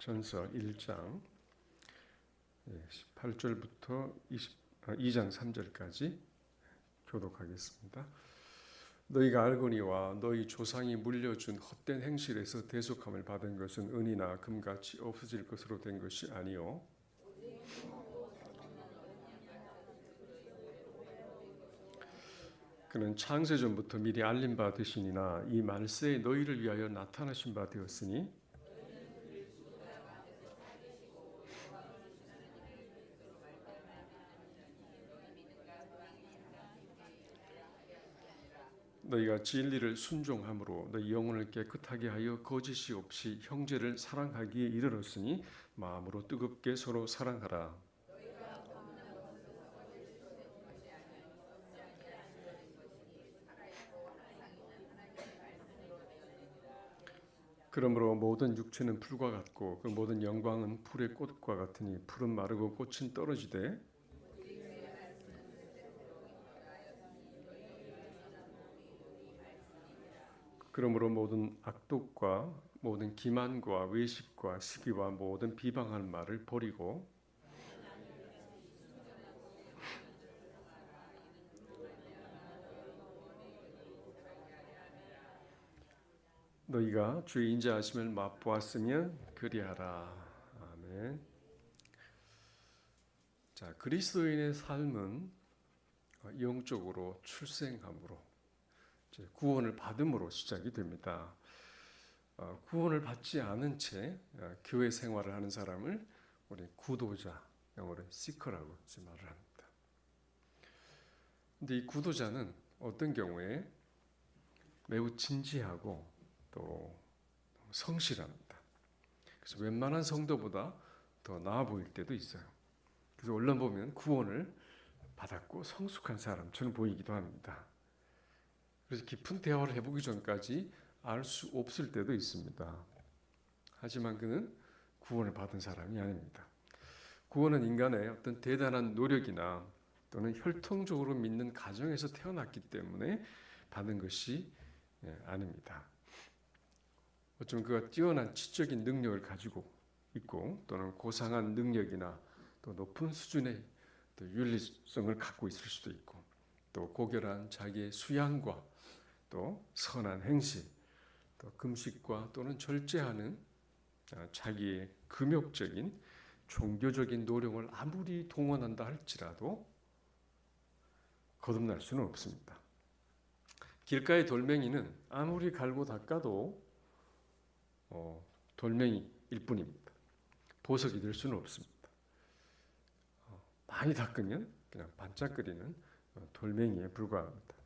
전서 1장 18절부터 2장 3절까지 교독하겠습니다. 너희가 알거니와 너희 조상이 물려준 헛된 행실에서 대속함을 받은 것은 은이나 금같이 없어질 것으로 된 것이 아니요 그는 창세전부터 미리 알린 바 되시니나 이 말세에 너희를 위하여 나타나신 바 되었으니 너희가 진리를 순종함으로 너희 영혼을 깨끗하게 하여 거짓이 없이 형제를 사랑하기에 이르렀으니 마음으로 뜨겁게 서로 사랑하라. 그러므로 모든 육체는 풀과 같고 그 모든 영광은 풀의 꽃과 같으니 풀은 마르고 꽃은 떨어지되 그러므로 모든 악독과 모든 기만과 외식과 시기와 모든 비방하는 말을 버리고 너희가 주의 인자하심을 맛보았으면 그리하라. 아멘. 자, 그리스도인의 삶은 영적으로 출생함으로 구원을 받음으로 시작이 됩니다. 구원을 받지 않은 채 교회 생활을 하는 사람을 우리 구도자, 영어로 시커라고 말을 합니다. 근데 이 구도자는 어떤 경우에 매우 진지하고 또 성실합니다. 그래서 웬만한 성도보다 더 나아 보일 때도 있어요. 그래서 언론 보면 구원을 받았고 성숙한 사람처럼 보이기도 합니다. 그래서 깊은 대화를 해보기 전까지 알 수 없을 때도 있습니다. 하지만 그는 구원을 받은 사람이 아닙니다. 구원은 인간의 어떤 대단한 노력이나 또는 혈통적으로 믿는 가정에서 태어났기 때문에 받은 것이 아닙니다. 어쩌면 그가 뛰어난 지적인 능력을 가지고 있고 또는 고상한 능력이나 또 높은 수준의 또 윤리성을 갖고 있을 수도 있고 또 고결한 자기의 수양과 또 선한 행실 또 금식과 또는 절제하는 자기의 금욕적인 종교적인 노력을 아무리 동원한다 할지라도 거듭날 수는 없습니다. 길가의 돌멩이는 아무리 갈고 닦아도 돌멩이일 뿐입니다. 보석이 될 수는 없습니다. 많이 닦으면 그냥 반짝거리는 돌멩이에 불과합니다.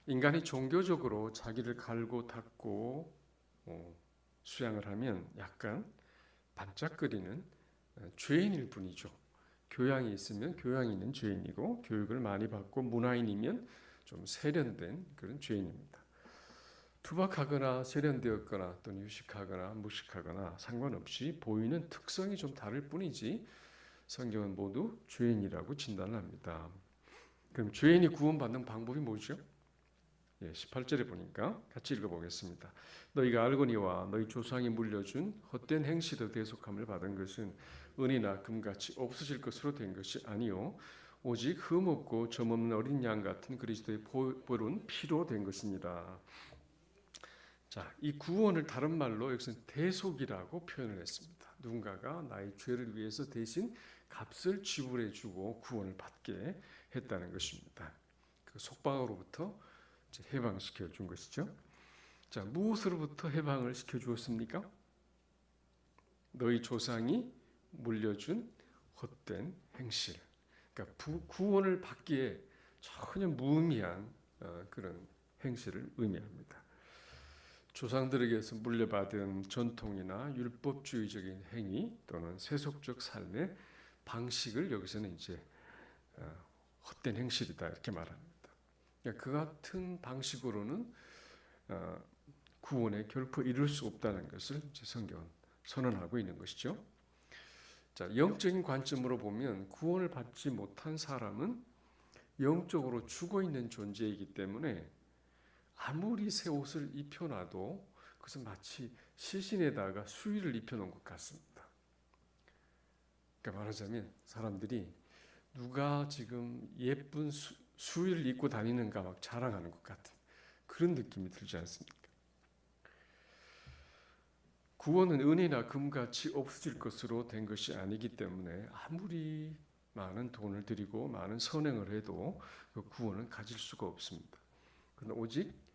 인간이 종교적으로 자기를 갈고 닦고 수양을 하면 약간 반짝거리는 죄인일 뿐이죠. 교양이 있으면 교양이 있는 죄인이고 교육을 많이 받고 문화인이면 좀 세련된 그런 죄인입니다. 투박하거나 세련되었거나 또는 유식하거나 무식하거나 상관없이 보이는 특성이 좀 다를 뿐이지 성경은 모두 죄인이라고 진단을 합니다. 그럼 죄인이 구원받는 방법이 뭐죠? 18절에 보니까 같이 읽어보겠습니다. 너희가 알거니와 너희 조상이 물려준 헛된 행실의 대속함을 받은 것은 은이나 금같이 없어질 것으로 된 것이 아니요 오직 흠없고 점없는 어린 양 같은 그리스도의 보혈은 피로 된 것이니라. 자, 이 구원을 다른 말로 여기서는 대속이라고 표현을 했습니다. 누군가가 나의 죄를 위해서 대신 값을 지불해주고 구원을 받게 했다는 것입니다. 그 속박으로부터 해방시켜 준 것이죠. 자, 무엇으로부터 해방을 시켜 주었습니까? 너희 조상이 물려준 헛된 행실. 그러니까 구원을 받기에 전혀 무의미한 그런 행실을 의미합니다. 조상들에게서 물려받은 전통이나 율법주의적인 행위 또는 세속적 삶의 방식을 여기서는 이제 헛된 행실이다 이렇게 말합니다. 그러니까 그 같은 방식으로는 구원에 결코 이룰 수 없다는 것을 성경은 선언하고 있는 것이죠. 자, 영적인 관점으로 보면 구원을 받지 못한 사람은 영적으로 죽어 있는 존재이기 때문에 아무리 새 옷을 입혀놔도 그래서 마치 시신에다가 수의를 입혀놓은 것 같습니다. 그러니까 말하자면 사람들이 누가 지금 예쁜 수의를 입고 다니는가 막 자랑하는 것 같은 그런 느낌이 들지 않습니까? 구원은 은혜나 금같이 없어질 것으로 된 것이 아니기 때문에 아무리 많은 돈을 들이고 많은 선행을 해도 그 구원은 가질 수가 없습니다. 그러나 오직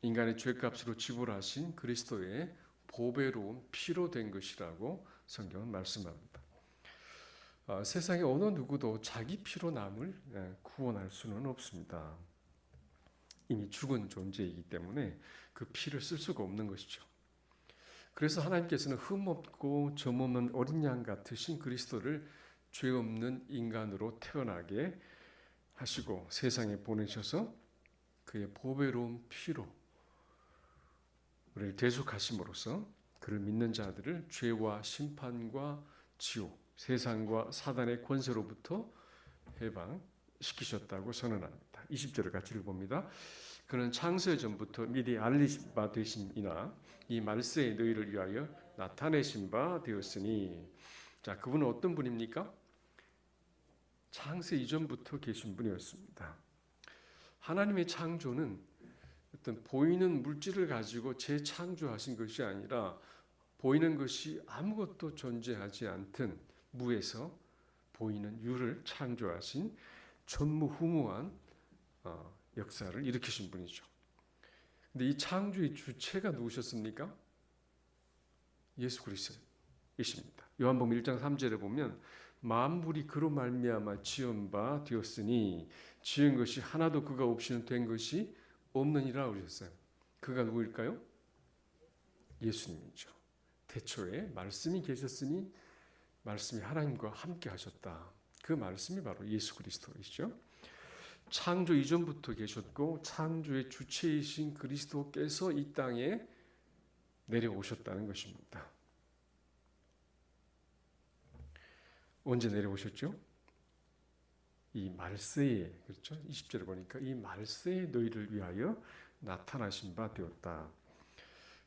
인간의 죄값으로 지불하신 그리스도의 보배로운 피로 된 것이라고 성경은 말씀합니다. 세상에 어느 누구도 자기 피로 남을 구원할 수는 없습니다. 이미 죽은 존재이기 때문에 그 피를 쓸 수가 없는 것이죠. 그래서 하나님께서는 흠없고 점없는 어린 양 같으신 그리스도를 죄 없는 인간으로 태어나게 하시고 세상에 보내셔서 그의 보배로운 피로 우리를 대속하심으로써 그를 믿는 자들을 죄와 심판과 지옥, 세상과 사단의 권세로부터 해방시키셨다고 선언합니다. 20절을 같이 읽어봅니다. 그는 창세 전부터 미리 알리신 바 되심이나 이 말세에 너희를 위하여 나타내신 바 되었으니. 자, 그분은 어떤 분입니까? 창세 이전부터 계신 분이었습니다. 하나님의 창조는 어떤 보이는 물질을 가지고 재창조하신 것이 아니라 보이는 것이 아무것도 존재하지 않던 무에서 보이는 유를 창조하신 전무후무한 역사를 일으키신 분이죠. 근데 이 창조의 주체가 누구셨습니까? 예수 그리스도이십니다. 요한복음 1장 3절에 보면 만물이 그로 말미암아 지은 바 되었으니 지은 것이 하나도 그가 없이는 된 것이 없느니라 그러셨어요. 그가 누구일까요? 예수님이죠. 태초에 말씀이 계셨으니 말씀이 하나님과 함께 하셨다. 그 말씀이 바로 예수 그리스도이시죠. 창조 이전부터 계셨고 창조의 주체이신 그리스도께서 이 땅에 내려오셨다는 것입니다. 언제 내려오셨죠? 이 말세에, 그렇죠? 20절에 보니까 이 말세에 너희를 위하여 나타나신 바 되었다.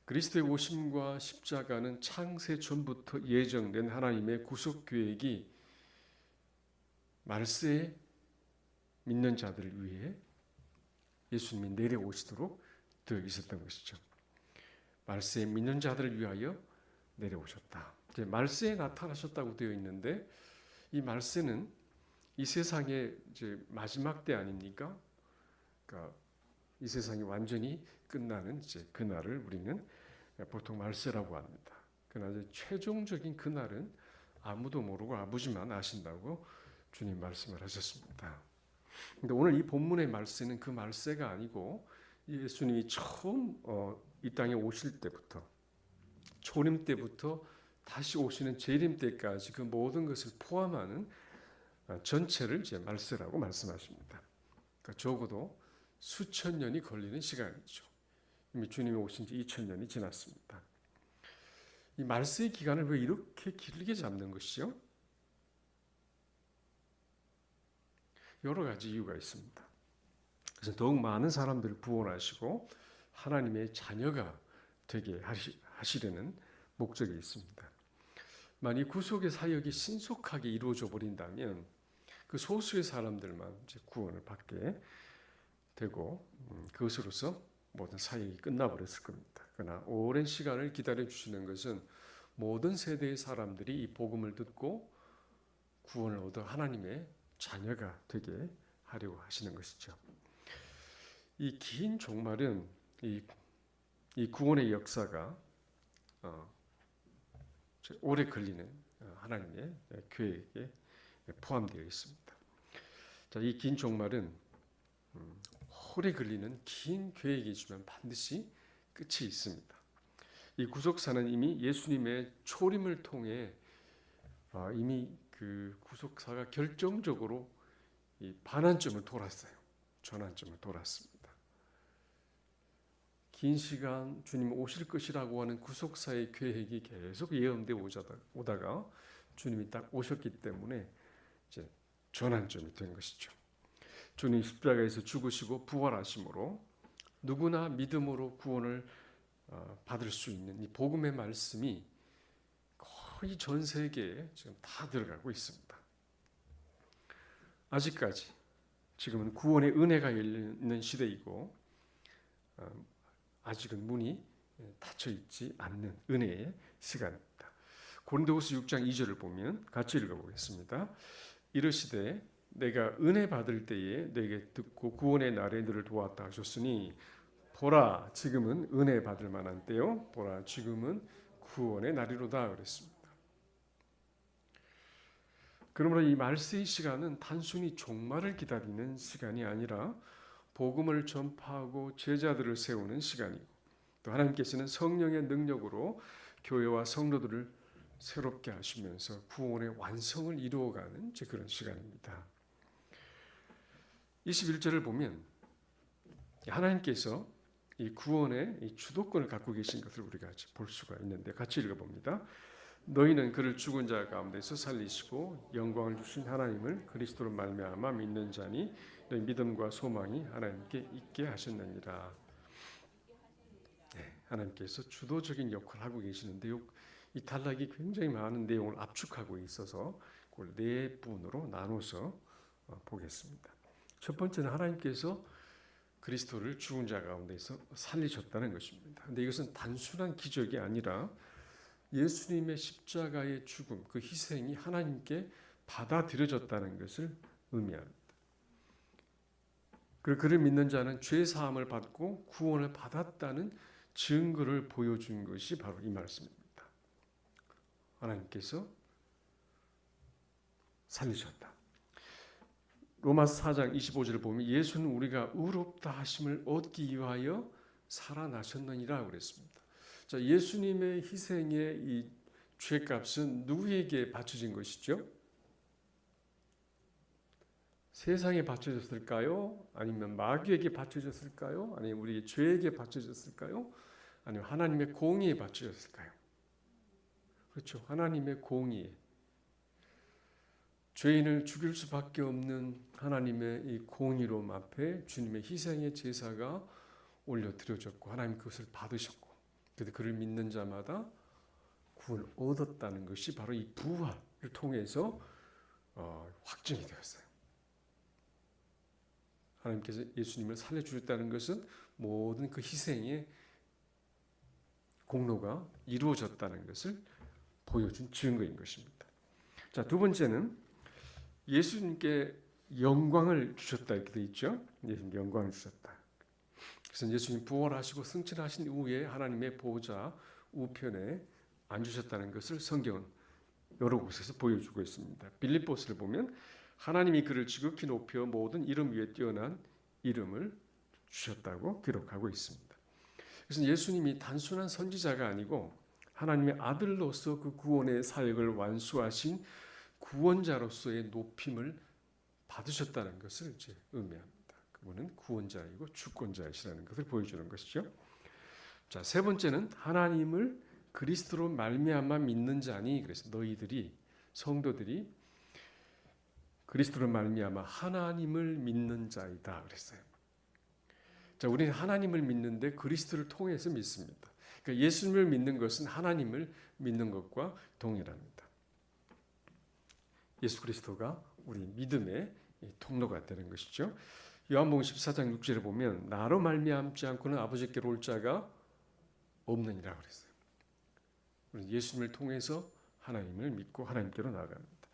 그리스도의 오심과 십자가는 창세 전부터 예정된 하나님의 구속 계획이 말세에 믿는 자들을 위해 예수님이 내려오시도록 되어 있었던 것이죠. 말세에 믿는 자들을 위하여 내려오셨다. 이제 말세에 나타나셨다고 되어 있는데 이 말세는 이 세상의 이제 마지막 때 아닙니까? 그러니까 이 세상이 완전히 끝나는 이제 그날을 우리는 보통 말세라고 합니다. 그러나 이제 최종적인 그날은 아무도 모르고 아버지만 아신다고 주님 말씀을 하셨습니다. 근데 오늘 이 본문의 말세는 그 말세가 아니고 예수님이 처음 이 땅에 오실 때부터 초림 때부터 다시 오시는 재림 때까지 그 모든 것을 포함하는 전체를 이제 말세라고 말씀하십니다. 그러니까 적어도 수천 년이 걸리는 시간이죠. 이미 주님이 오신 지 2000년이 지났습니다. 이 말세의 기간을 왜 이렇게 길게 잡는 것이죠? 여러 가지 이유가 있습니다. 그래서 더욱 많은 사람들을 구원하시고 하나님의 자녀가 되게 하시려는 목적이 있습니다. 만약 구속의 사역이 신속하게 이루어져 버린다면 그 소수의 사람들만 이제 구원을 받게 되고 그것으로서 모든 사역이 끝나버렸을 겁니다. 그러나 오랜 시간을 기다려 주시는 것은 모든 세대의 사람들이 이 복음을 듣고 구원을 얻어 하나님의 자녀가 되게 하려고 하시는 것이죠. 이 긴 종말은 이 구원의 역사가 오래 걸리는 하나님의 계획에 포함되어 있습니다. 자, 이 긴 종말은 오래 걸리는 긴 계획이지만 반드시 끝이 있습니다. 이 구속사는 이미 예수님의 초림을 통해 이미 그 구속사가 결정적으로 이 반환점을 돌았어요. 전환점을 돌았습니다. 긴 시간 주님 오실 것이라고 하는 구속사의 계획이 계속 예언되어 오다가 주님이 딱 오셨기 때문에 이제 전환점이 된 것이죠. 주님 십자가에서 죽으시고 부활하심으로 누구나 믿음으로 구원을 받을 수 있는 이 복음의 말씀이 거의 전 세계에 지금 다 들어가고 있습니다. 아직까지 지금은 구원의 은혜가 열리는 시대이고 아직은 문이 닫혀 있지 않는 은혜의 시간입니다. 고린도후서 6장 2절을 보면 같이 읽어보겠습니다. 이르시되 내가 은혜 받을 때에 내게 듣고 구원의 날에 너를 도왔다 하셨으니 보라 지금은 은혜 받을 만한 때요 보라 지금은 구원의 날이로다 그랬습니다. 그러므로 이 말세의 시간은 단순히 종말을 기다리는 시간이 아니라 복음을 전파하고 제자들을 세우는 시간이고 또 하나님께서는 성령의 능력으로 교회와 성도들을 새롭게 하시면서 구원의 완성을 이루어가는 그런 시간입니다. 21절을 보면 하나님께서 이 구원의 이 주도권을 갖고 계신 것을 우리가 볼 수가 있는데 같이 읽어봅니다. 너희는 그를 죽은 자 가운데서 살리시고 영광을 주신 하나님을 그리스도로 말미암아 믿는 자니 너희 믿음과 소망이 하나님께 있게 하셨느니라. 네, 하나님께서 주도적인 역할을 하고 계시는데요. 이 단락이 굉장히 많은 내용을 압축하고 있어서 그걸 네 부분으로 나눠서 보겠습니다. 첫 번째는 하나님께서 그리스도를 죽은 자 가운데서 살리셨다는 것입니다. 근데 이것은 단순한 기적이 아니라 예수님의 십자가의 죽음, 그 희생이 하나님께 받아들여졌다는 것을 의미합니다. 그리고 그를 믿는 자는 죄 사함을 받고 구원을 받았다는 증거를 보여준 것이 바로 이 말씀입니다. 하나님께서 살리셨다. 로마서 4장 25절을 보면 예수는 우리가 의롭다 하심을 얻기 위하여 살아나셨느니라 그랬습니다. 자, 예수님의 희생의 이 죄값은 누구에게 바쳐진 것이죠? 세상에 바쳐졌을까요? 아니면 마귀에게 바쳐졌을까요? 아니면 우리 죄에게 바쳐졌을까요? 아니면 하나님의 공의에 바쳐졌을까요? 그렇죠. 하나님의 공의. 죄인을 죽일 수밖에 없는 하나님의 이 공의로움 앞에 주님의 희생의 제사가 올려드려졌고 하나님 그것을 받으셨고 그래서 그를 믿는 자마다 구원을 얻었다는 것이 바로 이 부활을 통해서 확증이 되었어요. 하나님께서 예수님을 살려주셨다는 것은 모든 그 희생의 공로가 이루어졌다는 것을 보여준 증거인 것입니다. 자, 두 번째는 예수님께 영광을 주셨다 이렇게 되어 있죠. 예수님 영광을 주셨다. 그래서 예수님 부활하시고 승천하신 이후에 하나님의 보좌 우편에 앉으셨다는 것을 성경은 여러 곳에서 보여주고 있습니다. 빌립보서를 보면 하나님이 그를 지극히 높여 모든 이름 위에 뛰어난 이름을 주셨다고 기록하고 있습니다. 그래서 예수님이 단순한 선지자가 아니고 하나님의 아들로서 그 구원의 사역을 완수하신 구원자로서의 높임을 받으셨다는 것을 이제 의미합니다. 그분은 구원자이고 주권자이시라는 것을 보여주는 것이죠. 자, 세 번째는 하나님을 그리스도로 말미암아 믿는 자니 그래서 너희들이 성도들이 그리스도로 말미암아 하나님을 믿는 자이다 그랬어요. 자, 우리는 하나님을 믿는데 그리스도를 통해서 믿습니다. 그러니까 예수님을 믿는 것은 하나님을 믿는 것과 동일합니다. 예수 그리스도가 우리 믿음의 통로가 되는 것이죠. 요한복음 14장 6절에 보면 나로 말미암지 않고는 아버지께로 올 자가 없느니라 그랬어요. 우리는 예수님을 통해서 하나님을 믿고 하나님께로 나아갑니다.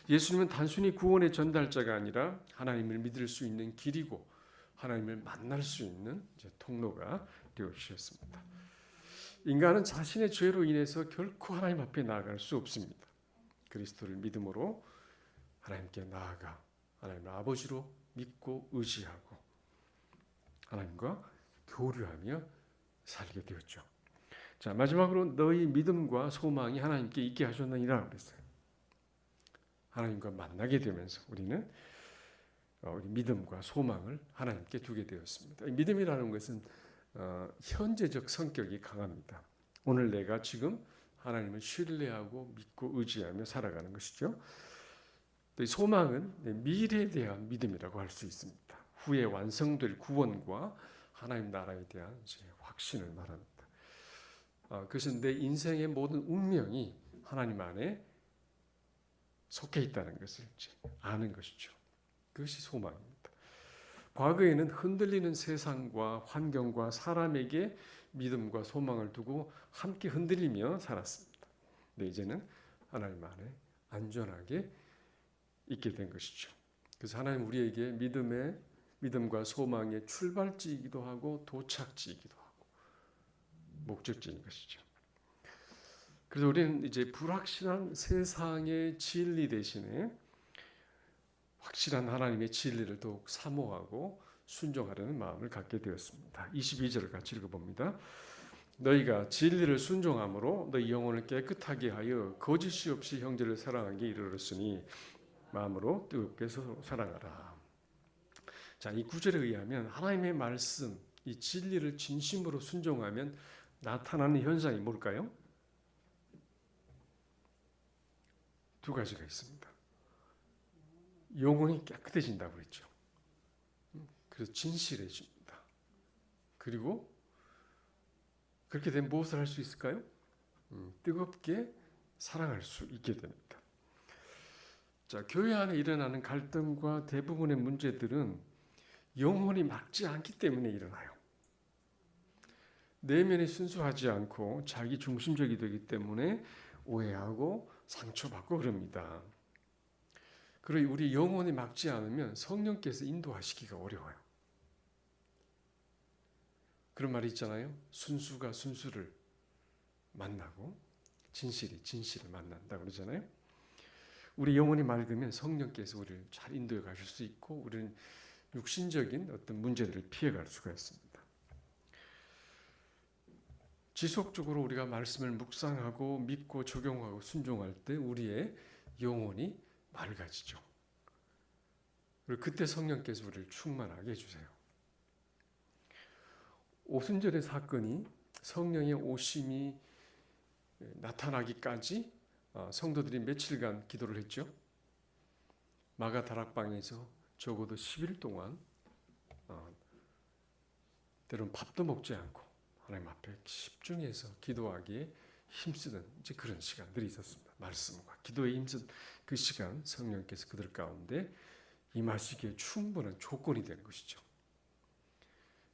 예수님은 단순히 구원의 전달자가 아니라 하나님을 믿을 수 있는 길이고 하나님을 만날 수 있는 통로가 되어 주셨습니다. 인간은 자신의 죄로 인해서 결코 하나님 앞에 나아갈 수 없습니다. 그리스도를 믿음으로 하나님께 나아가 하나님을 아버지로 믿고 의지하고 하나님과 교류하며 살게 되었죠. 자, 마지막으로 너희 믿음과 소망이 하나님께 있게 하셨느니라 그랬어요. 하나님과 만나게 되면서 우리는 우리 믿음과 소망을 하나님께 두게 되었습니다. 믿음이라는 것은 현재적 성격이 강합니다. 오늘 내가 지금 하나님을 신뢰하고 믿고 의지하며 살아가는 것이죠. 또 소망은 미래에 대한 믿음이라고 할 수 있습니다. 후에 완성될 구원과 하나님 나라에 대한 확신을 말합니다. 그것은 내 인생의 모든 운명이 하나님 안에 속해 있다는 것을 이제 아는 것이죠. 그것이 소망입니다. 과거에는 흔들리는 세상과 환경과 사람에게 믿음과 소망을 두고 함께 흔들리며 살았습니다. 근데 이제는 하나님 안에 안전하게 있게 된 것이죠. 그래서 하나님 우리에게 믿음과 소망의 출발지이기도 하고 도착지이기도 하고 목적지인 것이죠. 그래서 우리는 이제 불확실한 세상의 진리 대신에 확실한 하나님의 진리를 더욱 사모하고 순종하려는 마음을 갖게 되었습니다. 22절을 같이 읽어봅니다. 너희가 진리를 순종함으로 너희 영혼을 깨끗하게 하여 거짓이 없이 형제를 사랑하기에 이르렀으니 마음으로 뜨겁게 사랑하라. 자, 이 구절에 의하면 하나님의 말씀, 이 진리를 진심으로 순종하면 나타나는 현상이 뭘까요? 두 가지가 있습니다. 영혼이 깨끗해진다고 그랬죠. 그래서 진실해집니다. 그리고 그렇게 되면 무엇을 할 수 있을까요? 뜨겁게 사랑할 수 있게 됩니다. 자, 교회 안에 일어나는 갈등과 대부분의 문제들은 영혼이 막지 않기 때문에 일어나요. 내면이 순수하지 않고 자기 중심적이 되기 때문에 오해하고 상처받고 그럽니다. 그리고 우리 영혼이 막지 않으면 성령께서 인도하시기가 어려워요. 그런 말이 있잖아요. 순수가 순수를 만나고 진실이 진실을 만난다 그러잖아요. 우리 영혼이 맑으면 성령께서 우리를 잘 인도해 가실 수 있고 우리는 육신적인 어떤 문제들을 피해갈 수가 있습니다. 지속적으로 우리가 말씀을 묵상하고 믿고 적용하고 순종할 때 우리의 영혼이 맑아지죠. 그리고 그때 성령께서 우리를 충만하게 해주세요. 오순절의 사건이 성령의 오심이 나타나기까지 성도들이 며칠간 기도를 했죠. 마가 다락방에서 적어도 10일 동안 때로는 밥도 먹지 않고 하나님 앞에 집중해서 기도하기에 힘쓰는 이제 그런 시간들이 있었습니다. 말씀과 기도에 힘쓴 그 시간 성령께서 그들 가운데 임하시기에 충분한 조건이 되는 것이죠.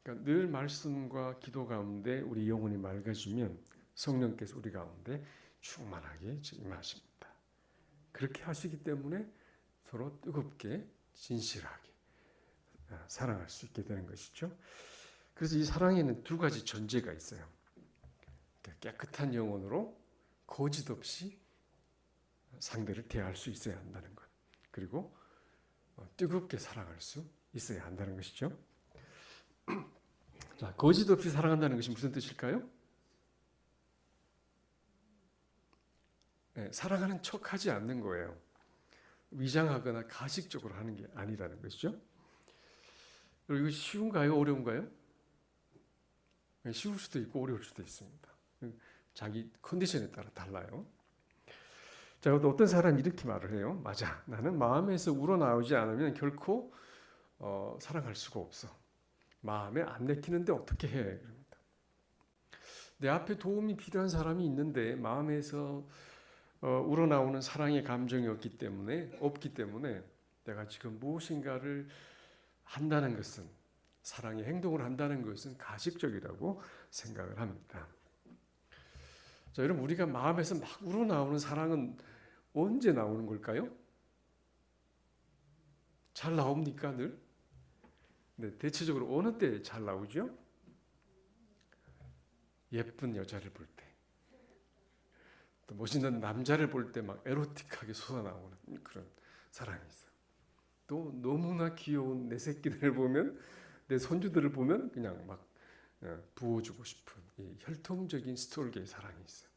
그러니까 늘 말씀과 기도 가운데 우리 영혼이 맑아지면 성령께서 우리 가운데 충만하게 임하십니다. 그렇게 하시기 때문에 서로 뜨겁게 진실하게 사랑할 수 있게 되는 것이죠. 그래서 이 사랑에는 두 가지 전제가 있어요. 깨끗한 영혼으로 거짓 없이 상대를 대할 수 있어야 한다는 것. 그리고 뜨겁게 사랑할 수 있어야 한다는 것이죠. 자, 거짓 없이 사랑한다는 것이 무슨 뜻일까요? 네, 사랑하는 척하지 않는 거예요. 위장하거나 가식적으로 하는 게 아니라는 것이죠. 그리고 이거 쉬운가요? 어려운가요? 쉬울 수도 있고 어려울 수도 있습니다. 자기 컨디션에 따라 달라요. 자, 어떤 사람이 이렇게 말을 해요. 맞아, 나는 마음에서 우러나오지 않으면 결코 사랑할 수가 없어. 마음에 안 내키는데 어떻게 해? 내 앞에 도움이 필요한 사람이 있는데 마음에서 우러나오는 사랑의 감정이 없기 때문에 내가 지금 무엇인가를 한다는 것은 사랑의 행동을 한다는 것은 가식적이라고 생각을 합니다. 자, 여러분 우리가 마음에서 막 우러나오는 사랑은 언제 나오는 걸까요? 잘 나옵니까 늘? 네, 대체적으로 어느 때 잘 나오죠? 예쁜 여자를 볼 때, 또 멋있는 남자를 볼 때 막 에로틱하게 솟아나오는 그런 사랑이 있어요. 또 너무나 귀여운 내 새끼들을 보면, 내 손주들을 보면 그냥 막 부어주고 싶은 이 혈통적인 스톨게의 사랑이 있어요.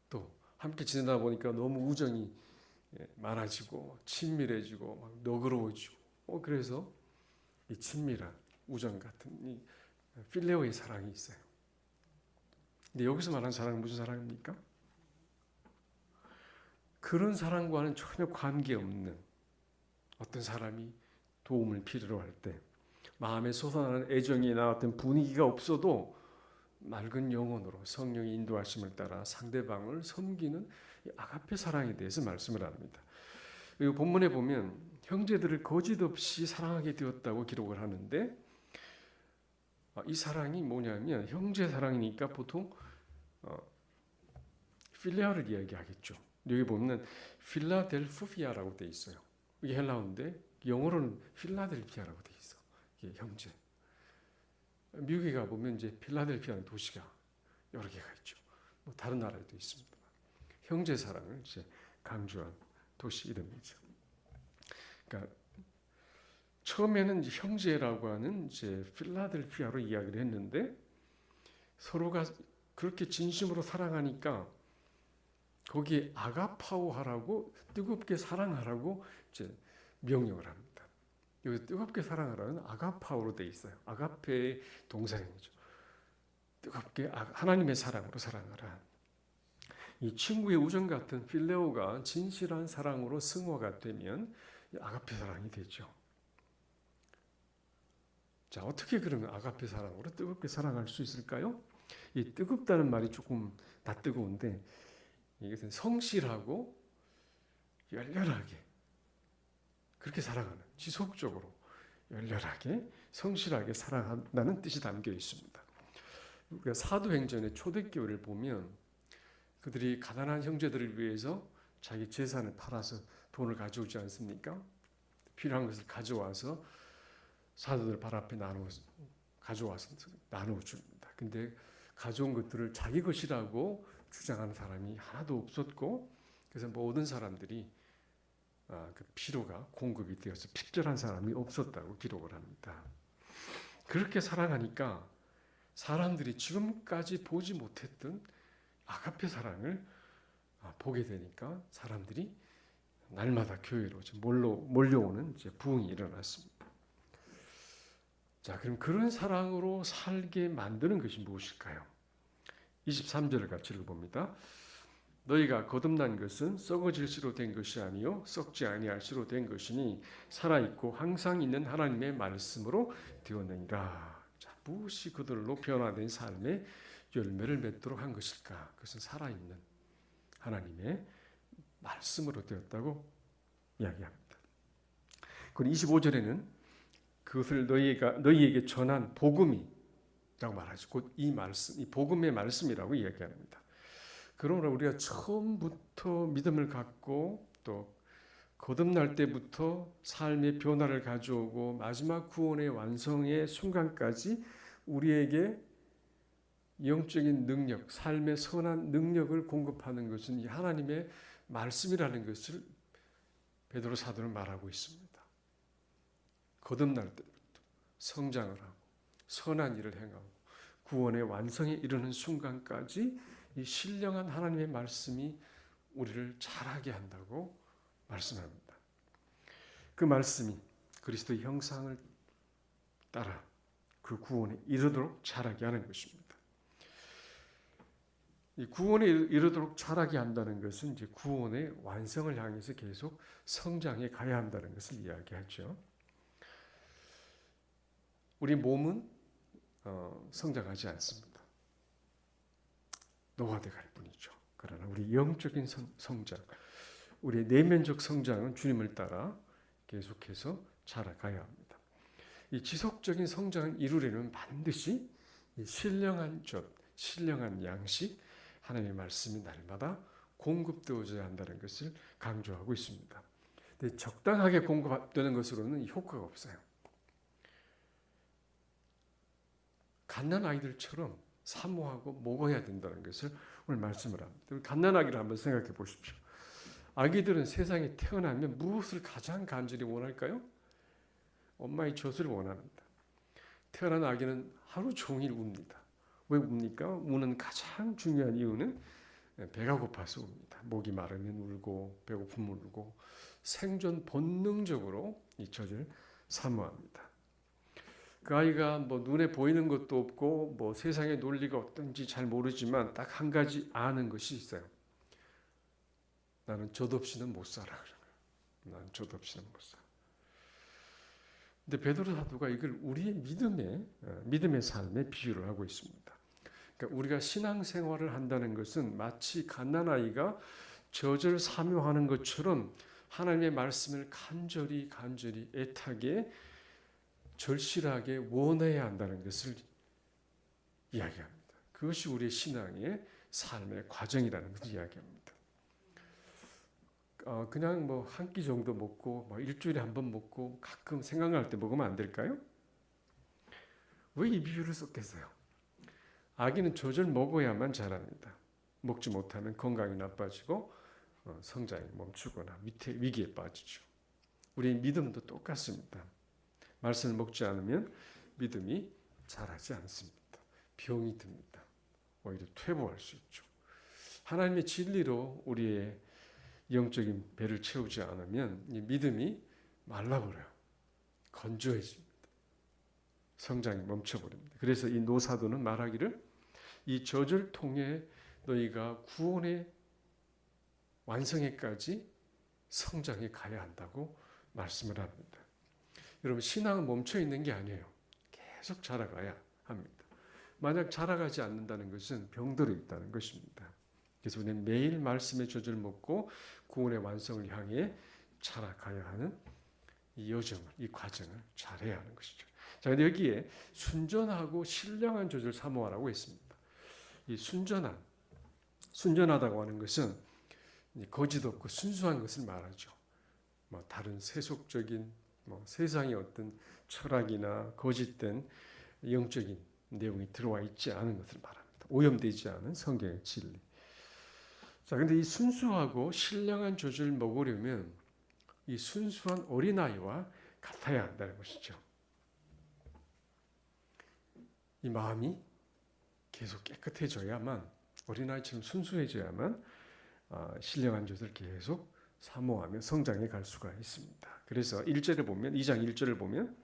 또 함께 지내다 보니까 너무 우정이 많아지고 친밀해지고 막 너그러워지고 그래서 이 친밀한 우정 같은 이 필레오의 사랑이 있어요. 근데 여기서 말하는 사랑은 무슨 사랑입니까? 그런 사랑과는 전혀 관계없는 어떤 사람이 도움을 필요로 할 때 마음에 솟아나는 애정이나 어떤 분위기가 없어도 맑은 영혼으로 성령의 인도하심을 따라 상대방을 섬기는 이 아가페 사랑에 대해서 말씀을 합니다. 이 본문에 보면 형제들을 거짓 없이 사랑하게 되었다고 기록을 하는데, 이 사랑이 뭐냐면 형제 사랑이니까 보통 필레아를 이야기하겠죠. 여기 보면 필라델피아라고 돼 있어요. 이게 헬라어인데 영어로는 필라델피아라고 돼 있어. 이게 형제. 미국에 가보면 이제 필라델피아라는 도시가 여러 개가 있죠. 뭐 다른 나라에도 있습니다. 형제 사랑을 이제 강조한 도시 이름이죠. 그러니까 처음에는 이제 형제라고 하는 이제 필라델피아로 이야기를 했는데, 서로가 그렇게 진심으로 사랑하니까 거기에 아가파오하라고, 뜨겁게 사랑하라고 이제 명령을 합니다. 여기 뜨겁게 사랑하라는 아가파오로 돼 있어요. 아가페의 동사형이죠. 뜨겁게 하나님의 사랑으로 사랑하라. 이 친구의 우정 같은 필레오가 진실한 사랑으로 승화가 되면 아가페 사랑이 되죠. 자, 어떻게 그러면 아가페 사랑으로 뜨겁게 사랑할 수 있을까요? 이 뜨겁다는 말이 조금 낯뜨거운데, 이것은 성실하고 열렬하게 그렇게 사랑하는, 지속적으로 열렬하게 성실하게 사랑한다는 뜻이 담겨 있습니다. 우리가 사도행전의 초대교회를 보면 그들이 가난한 형제들을 위해서 자기 재산을 팔아서 돈을 가져오지 않습니까? 필요한 것을 가져와서 사도들 발 앞에 가져와서 나누어 줍니다. 근데 가져온 것들을 자기 것이라고 주장하는 사람이 하나도 없었고, 그래서 모든 사람들이 그 필요가 공급이 되어서 필절한 사람이 없었다고 기록을 합니다. 그렇게 사랑하니까 사람들이 지금까지 보지 못했던 아가페 사랑을 보게 되니까 사람들이 날마다 교회로 몰려오는 이제 부흥이 일어났습니다. 자, 그럼 그런 사랑으로 살게 만드는 것이 무엇일까요? 23절을 같이 읽어봅니다. 너희가 거듭난 것은 썩어질 씨로 된 것이 아니요 썩지 아니할 씨로 된 것이니 살아있고 항상 있는 하나님의 말씀으로 되었느니라. 자, 무엇이 그들로 변화된 삶의 열매를 맺도록 한 것일까? 그것은 살아있는 하나님의 말씀으로 되었다고 이야기합니다. 그리고 25절에는 그것을 너희에게 전한 복음이라고 말하죠. 곧 이 말씀, 이 복음의 말씀이라고 이야기합니다. 그러므로 우리가 처음부터 믿음을 갖고 또 거듭날 때부터 삶의 변화를 가져오고 마지막 구원의 완성의 순간까지 우리에게 영적인 능력, 삶의 선한 능력을 공급하는 것은 이 하나님의 말씀이라는 것을 베드로 사도는 말하고 있습니다. 거듭날 때부터 성장을 하고 선한 일을 행하고 구원의 완성에 이르는 순간까지 이 신령한 하나님의 말씀이 우리를 자라게 한다고 말씀합니다. 그 말씀이 그리스도의 형상을 따라 그 구원에 이르도록 자라게 하는 것입니다. 이 구원에 이르도록 자라게 한다는 것은 이제 구원의 완성을 향해서 계속 성장해 가야 한다는 것을 이야기하죠. 우리 몸은 성장하지 않습니다. 노화돼 갈 뿐이죠. 그러나 우리 영적인 성장, 우리의 내면적 성장은 주님을 따라 계속해서 자라가야 합니다. 이 지속적인 성장을 이루려면 반드시 이 신령한 젖, 신령한 양식, 하나님의 말씀이 날마다 공급되어져야 한다는 것을 강조하고 있습니다. 근데 적당하게 공급되는 것으로는 효과가 없어요. 갓난 아이들처럼 사모하고 먹어야 된다는 것을 오늘 말씀을 합니다. 갓난 아기를 한번 생각해 보십시오. 아기들은 세상에 태어나면 무엇을 가장 간절히 원할까요? 엄마의 젖을 원합니다. 태어난 아기는 하루 종일 웁니다. 왜 웁니까? 우는 가장 중요한 이유는 배가 고파서 웁니다. 목이 마르면 울고 배고프면 울고 생존 본능적으로 이 젖을 사모합니다. 그 아이가 뭐 눈에 보이는 것도 없고 뭐 세상의 논리가 어떤지 잘 모르지만 딱 한 가지 아는 것이 있어요. 나는 젖 없이는 못 살아. 나는 젖 없이는 못 살아. 근데 베드로 사도가 이걸 우리의 믿음의 삶에 비유를 하고 있습니다. 그러니까 그러니까 우리가 신앙생활을 한다는 것은 마치 갓난아이가 젖을 사모하는 것처럼 하나님의 말씀을 간절히 애타게 절실하게 원해야 한다는 것을 이야기합니다. 그것이 우리의 신앙의 삶의 과정이라는 것을 이야기합니다. 그냥 뭐 한 끼 정도 먹고 뭐 일주일에 한 번 먹고 가끔 생각날 때 먹으면 안 될까요? 왜 이 비유를 썼겠어요? 아기는 젖을 먹어야만 자랍니다. 먹지 못하면 건강이 나빠지고 성장이 멈추거나 위기에 빠지죠. 우리의 믿음도 똑같습니다. 말씀을 먹지 않으면 믿음이 자라지 않습니다. 병이 듭니다. 오히려 퇴보할 수 있죠. 하나님의 진리로 우리의 영적인 배를 채우지 않으면 이 믿음이 말라버려요. 건조해집니다. 성장이 멈춰버립니다. 그래서 이 노사도는 말하기를 이 젖을 통해 너희가 구원의 완성에까지 성장해 가야 한다고 말씀을 합니다. 여러분, 신앙은 멈춰 있는 게 아니에요. 계속 자라가야 합니다. 만약 자라가지 않는다는 것은 병들어 있다는 것입니다. 그래서 우리는 매일 말씀의 젖을 먹고 구원의 완성을 향해 자라가야 하는 이 여정을, 이 과정을 잘해야 하는 것이죠. 자, 근데 여기에 순전하고 신령한 젖을 사모하라고 했습니다. 이 순전하다고 하는 것은 거짓 없고 순수한 것을 말하죠. 뭐 다른 세속적인 세상의 어떤 철학이나 거짓된 영적인 내용이 들어와 있지 않은 것을 말합니다. 오염되지 않은 성경의 진리. 자, 근데 이 순수하고 신령한 젖을 먹으려면 이 순수한 어린아이와 같아야 한다는 것이죠. 이 마음이 계속 깨끗해져야만, 어린아이처럼 순수해져야만 신령한 젖을 계속 사모하며 성장해 갈 수가 있습니다. 그래서 1절을 보면, 2장 1절을 보면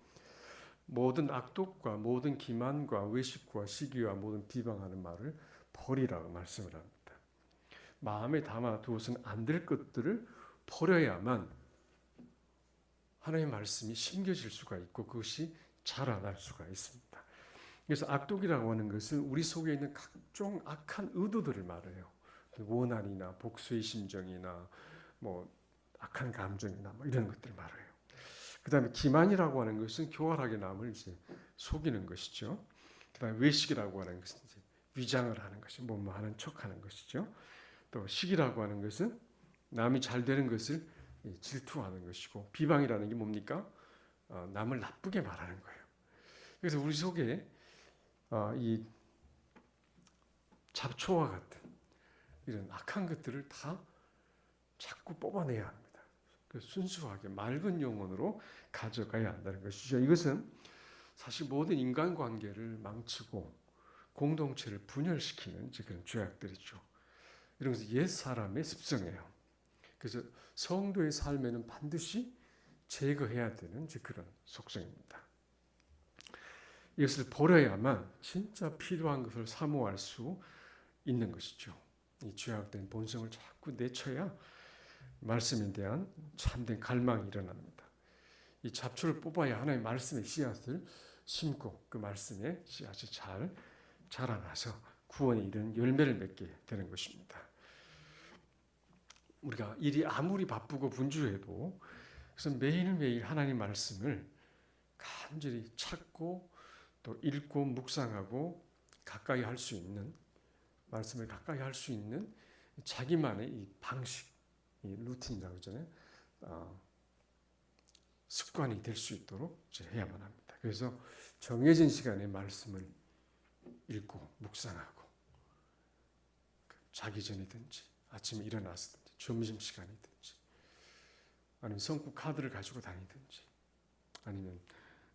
모든 악독과 모든 기만과 외식과 시기와 모든 비방하는 말을 버리라고 말씀을 합니다. 마음에 담아 두어서는 안 될 것들을 버려야만 하나님의 말씀이 심겨질 수가 있고 그것이 자라날 수가 있습니다. 그래서 악독이라고 하는 것은 우리 속에 있는 각종 악한 의도들을 말해요. 원한이나 복수의 심정이나 악한 감정이나 이런 것들을 말해요. 그 다음에 기만이라고 하는 것은 교활하게 남을 이제 속이는 것이죠. 그 다음에 외식이라고 하는 것은 이제 위장을 하는 것이 뭐뭐 하는 척하는 것이죠. 또 시기라고 하는 것은 남이 잘 되는 것을 질투하는 것이고, 비방이라는 게 뭡니까? 남을 나쁘게 말하는 거예요. 그래서 우리 속에 이 잡초와 같은 이런 악한 것들을 다 자꾸 뽑아내야 합니다. 순수하게 맑은 영혼으로 가져가야 한다는 것이죠. 이것은 사실 모든 인간관계를 망치고 공동체를 분열시키는 그런 죄악들이죠. 이런 것은 옛사람의 습성이에요. 그래서 성도의 삶에는 반드시 제거해야 되는 그런 속성입니다. 이것을 버려야만 진짜 필요한 것을 사모할 수 있는 것이죠. 이 죄악된 본성을 자꾸 내쳐야 말씀에 대한 참된 갈망이 일어납니다. 이 잡초를 뽑아야 하나님의 말씀의 씨앗을 심고 그 말씀의 씨앗이 잘 자라나서 구원에 이르는 열매를 맺게 되는 것입니다. 우리가 일이 아무리 바쁘고 분주해도 그래서 매일매일 하나님 말씀을 간절히 찾고 또 읽고 묵상하고 가까이 할 수 있는, 말씀을 가까이 할 수 있는 자기만의 이 방식, 이 루틴이라고 하잖아요. 습관이 될 수 있도록 해야만 합니다. 그래서 정해진 시간에 말씀을 읽고 묵상하고, 자기 전이든지 아침에 일어났든지 점심시간이든지 아니면 성구 카드를 가지고 다니든지 아니면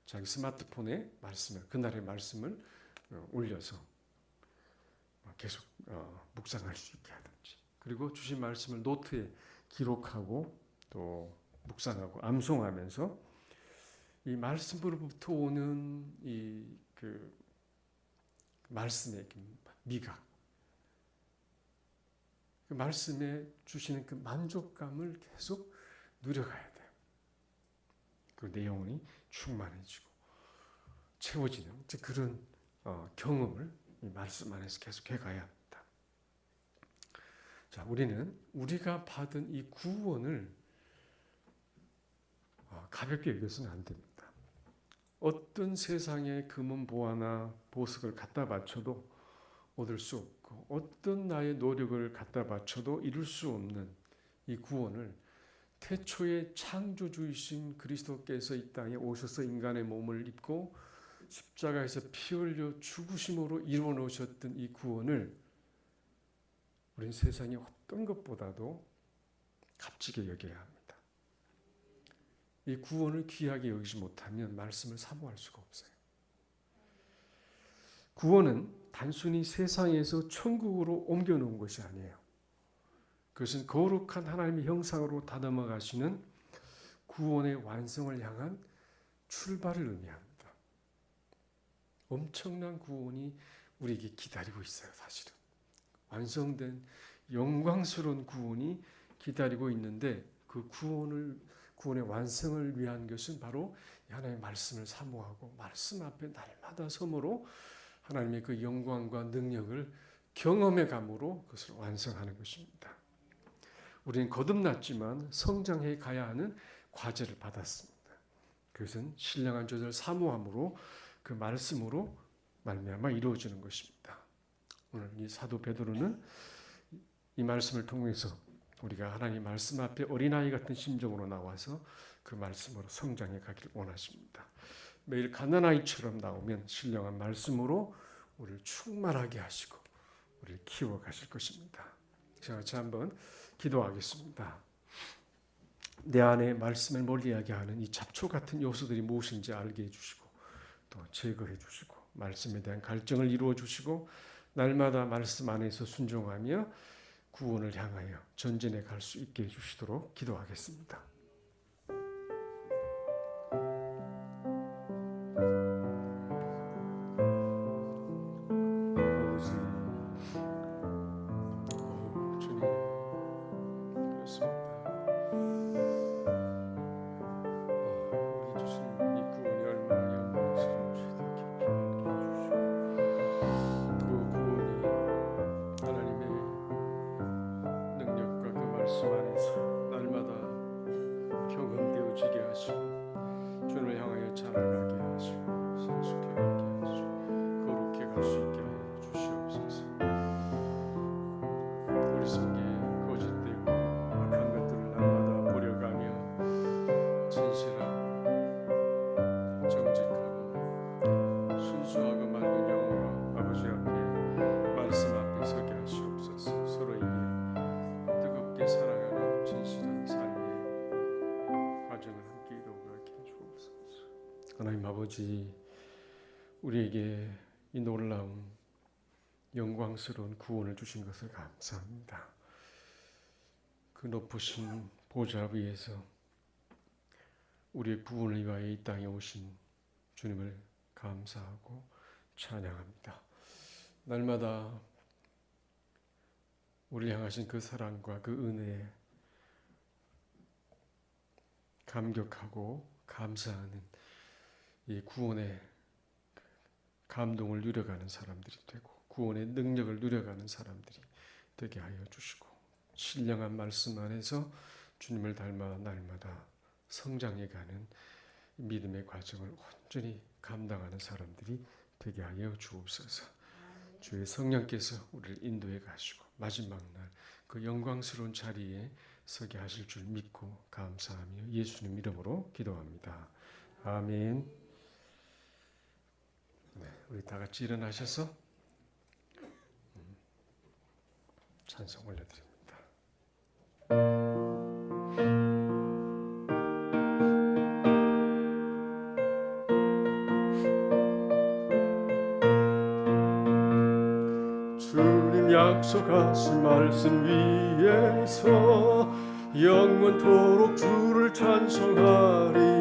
자기 스마트폰에 말씀을, 그날의 말씀을 올려서 계속 묵상할 수 있게 하든지, 그리고 주신 말씀을 노트에 기록하고 또 묵상하고 암송하면서 이 말씀으로부터 오는 그 말씀의 미각, 그 말씀에 주시는 그 만족감을 계속 누려가야 돼요. 그 내 영혼이 충만해지고 채워지는 그런 경험을 이 말씀 안에서 계속해 가야 합니다. 자, 우리는 우리가 받은 이 구원을 가볍게 여겨서는 안 됩니다. 어떤 세상의 금은 보화나 보석을 갖다 바쳐도 얻을 수 없고, 어떤 나의 노력을 갖다 바쳐도 이룰 수 없는 이 구원을 태초에 창조주이신 그리스도께서 이 땅에 오셔서 인간의 몸을 입고 십자가에서 피 흘려 죽으심으로 이루어 놓으셨던 이 구원을 우리는 세상의 어떤 것보다도 값지게 여겨야 합니다. 이 구원을 귀하게 여기지 못하면 말씀을 사모할 수가 없어요. 구원은 단순히 세상에서 천국으로 옮겨놓은 것이 아니에요. 그것은 거룩한 하나님의 형상으로 다듬어 가시는 구원의 완성을 향한 출발을 의미합니다. 엄청난 구원이 우리에게 기다리고 있어요. 사실은 완성된 영광스러운 구원이 기다리고 있는데, 그 구원의 완성을 위한 것은 바로 하나님의 말씀을 사모하고 말씀 앞에 날마다 섬으로 하나님의 그 영광과 능력을 경험해 감으로 그것을 완성하는 것입니다. 우리는 거듭났지만 성장해 가야 하는 과제를 받았습니다. 그것은 신령한 조절 사모함으로 그 말씀으로 말미암아 이루어지는 것입니다. 오늘 이 사도 베드로는 이 말씀을 통해서 우리가 하나님의 말씀 앞에 어린아이 같은 심정으로 나와서 그 말씀으로 성장해 가기를 원하십니다. 매일 갓난아이처럼 나오면 신령한 말씀으로 우리를 충만하게 하시고 우리를 키워 가실 것입니다. 자, 같이 한번 기도하겠습니다. 내 안에 말씀을 멀리하게 하는 이 잡초 같은 요소들이 무엇인지 알게 해주시고 또 제거해 주시고 말씀에 대한 갈증을 이루어 주시고 날마다 말씀 안에서 순종하며 구원을 향하여 전진해 갈 수 있게 해주시도록 기도하겠습니다. 하나님 아버지, 우리에게 이 놀라운 영광스러운 구원을 주신 것을 감사합니다. 그 높으신 보좌 위에서 우리의 구원을 위하여 이 땅에 오신 주님을 감사하고 찬양합니다. 날마다 우리를 향하신 그 사랑과 그 은혜에 감격하고 감사하는 이 구원의 감동을 누려가는 사람들이 되고 구원의 능력을 누려가는 사람들이 되게 하여 주시고 신령한 말씀 안에서 주님을 닮아 날마다 성장해가는 믿음의 과정을 온전히 감당하는 사람들이 되게 하여 주옵소서. 주의 성령께서 우리를 인도해 가시고 마지막 날 그 영광스러운 자리에 서게 하실 줄 믿고 감사하며 예수님 이름으로 기도합니다. 아멘. 네, 우리 다 같이 일어나셔서 찬송 올려드립니다. 주님 약속하신 말씀 위에서 영원토록 주를 찬송하리라.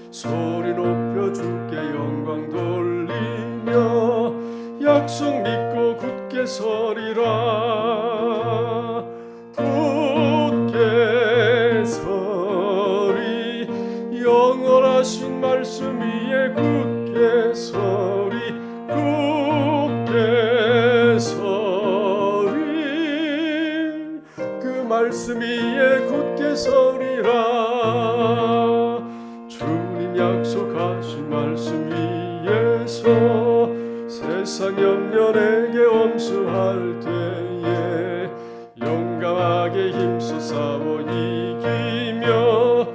소리 높여 주께 영광 돌리며 약속 믿고 굳게 서리라. 굳게 서리 영원하신 말씀 위에 굳게 서리. 굳게 말씀 위에 굳게 서리라. 주님 약속하신 말씀 위에서 세상 염려에게 엄수할 때에 용감하게 힘써 싸워 이기며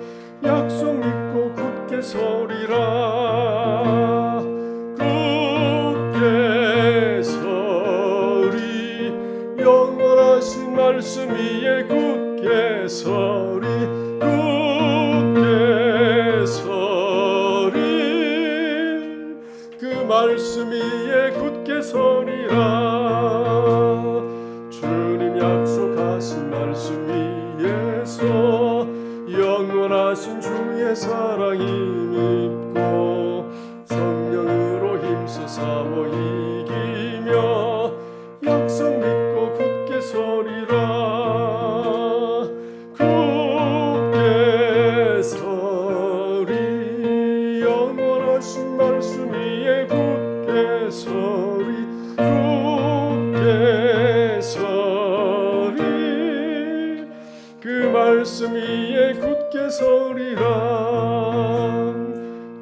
약속 믿고 굳게 서리라. 굳게 서리 영원하신 말씀 위에 굳게 서리. 굳게 서리 그 말씀 위에 굳게 서리라. 주님 약속하신 말씀 위에서 영원하신 주의 사랑이 믿고 성령으로 힘써 싸워 이기며 약속 믿고 굳게 서리라. 굳게 서리 영원하신 말씀 위에 굳게 서리. 굳게 서리 그 말씀 위에 굳게 서리라.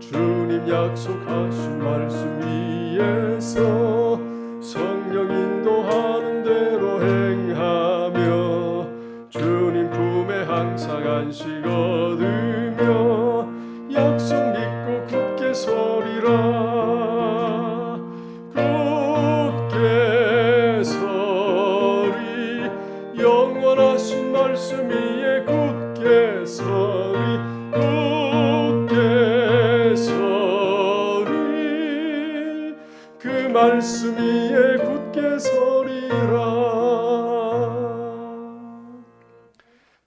주님 약속하신 말씀 위에서 성령 인도하는 대로 행하며 주님 품에 항상 안식 얻으며 약속 믿고 굳게 서리라. 굳게 서리 영원하신 말씀 위에 굳게 서리. 굳게 서리 그 말씀 위에 굳게 서리라.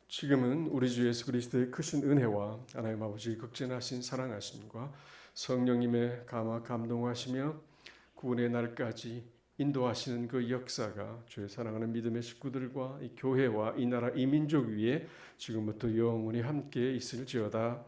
지금은 우리 주 예수 그리스도의 크신 은혜와 하나님 아버지의 극진하신 사랑하심과 성령님의 감화 감동하시며 구원의 날까지 인도하시는 그 역사가 주의 사랑하는 믿음의 식구들과 이 교회와 이 나라 이 민족 위에 지금부터 영원히 함께 있을지어다.